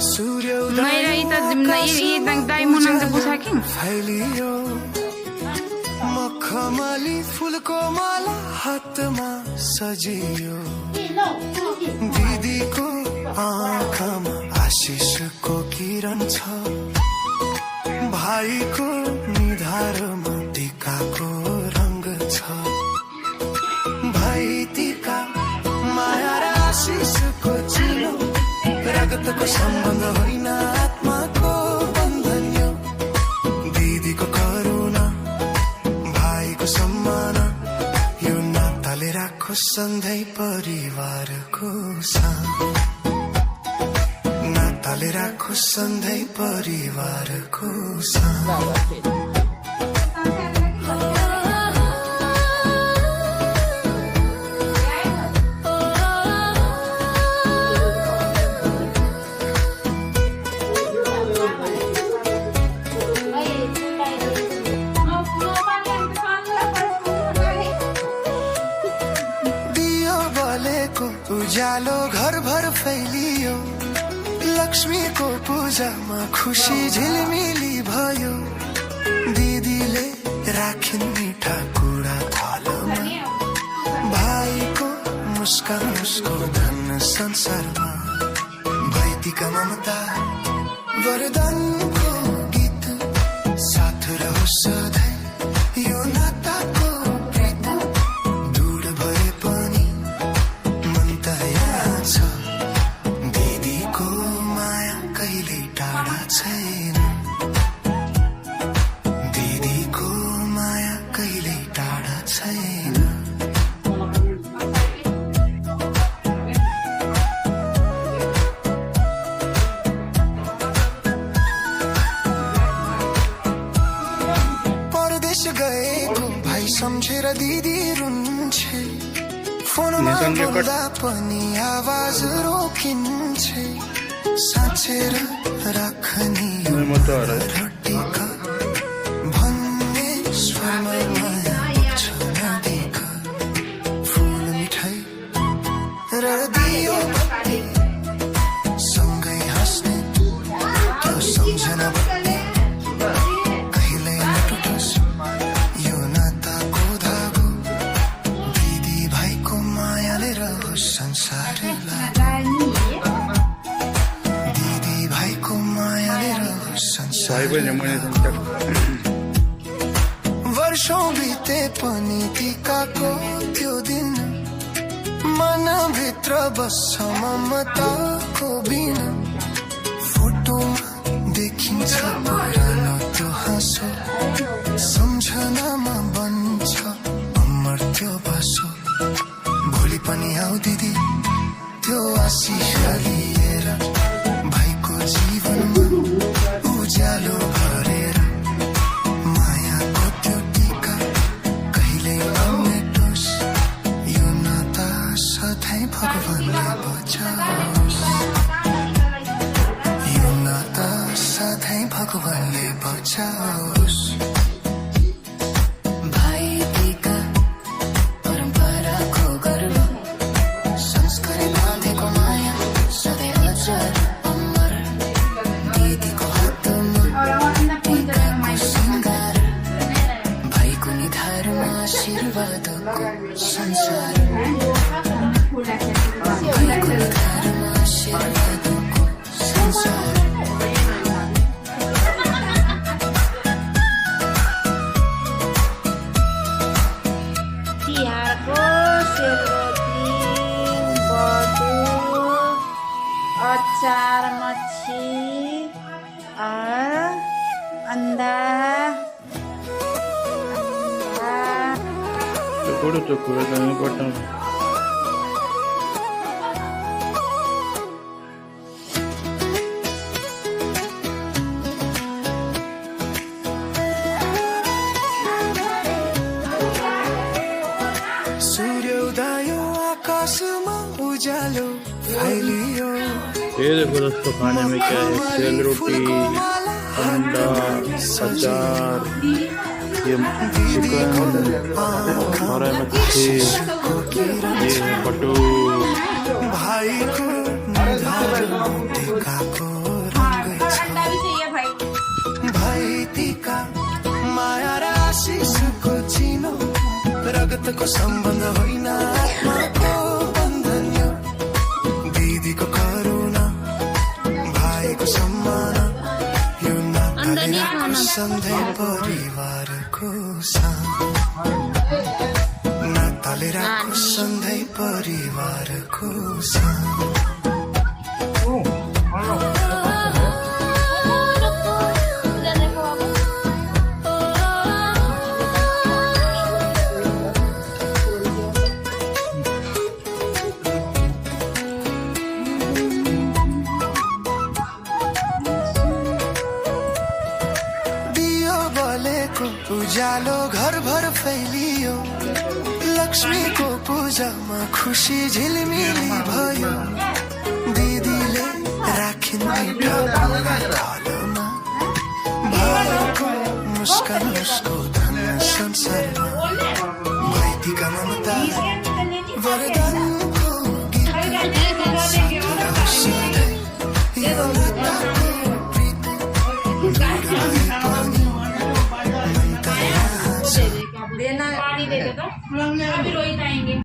Naira ita itang dai mo nang tapusa king. फैलियो मखमली फूलको माला हातमा सजियो दिदीको आँखामा आशिषको किरण छ भाइको निधारमा टीकाको रंग छ भाइ टीका माया र आशिषको चिनो रगतको सम्बन्ध होइन आत्माको बन्धन यो दिदीको करुणा भाइको सम्मान यो नाताले राखो सधैँ परिवारको साथ नाताले राखो सधैँ परिवारको साथ उजालो घर भर फैलियो लक्ष्मीको पूजामा खुशी झिलमिली भयो दिदीले राखिन् मिठा कुरा थालमा भाइको मुस्कान उसको धन संसारमा भाइतीका ममता वरदानको गीत साथ रहोस् सधैँ यो नाताको प्रीत दूर भए पनि दिदीको माया कहिले टाढा छैन दिदीको माया कहिले टाढा छैन परदेश गएको भाइ सम्झेर दिदी रुन्छे फोनमा बोल्दा पनि आवाज रोकिन्छे साँचेर राख्ने रोटीका भन्ने स्वरमा माया छ नदीका फुल मिठाई र दियो बत्ती सँगै हाँस्ने त्यो सम्झना बत्ती कहिल्यै नटुटोस् यो नाताको धागो दिदी भाइको मायाले रहोस् संसारलाई दिदी भाइको मायाले रहोस् संसारलाई वर्षौं बिते पनि टीकाको त्यो दिन मनभित्र बस्छ ममताको बिन फोटोमा देखिन्छ पुरानो त्यो हाँसो सम्झनामा बन्छ अमर त्यो बसो भोलि पनि आऊ दिदी त्यो आशिष लिएर भाइको जीवनमा उज्यालो भरेर मायाको त्यो टीका कहिल्यै नमेटोस् यो नाता सधैँ भगवानले बचाओस् यो नाता सधैँ भगवानले बचाओस् अचार मच्छी और अंडा चुकुड़ नहीं पड़ता सूर्योदय आकाशमा उजालो फैलियो ये देखो दोस्तों खाने में क्या है सेल रोटी अंडा अचार ये चिकन और मच्छी ये है पटू भाइको रगतको सम्बन्ध होइन आत्माको बन्धन यो दिदीको करुणा भाइको सम्मान यो नाताले राखो सधैँ परिवारको साथ नाताले राखो सधैँ परिवारको साथ उजालो घर भर फैलियो लक्ष्मीको पूजामा खुसी झिलमिली भयो दिदीले राखिन् थालोमा भाइको मुस्कान उसको धन संसारमा भाइटीका ममता वरदानको गीत सधैँ यो लताको प्रीति बुढाले पनि देना पानी दे दो तो अभी रोहित आएंगे।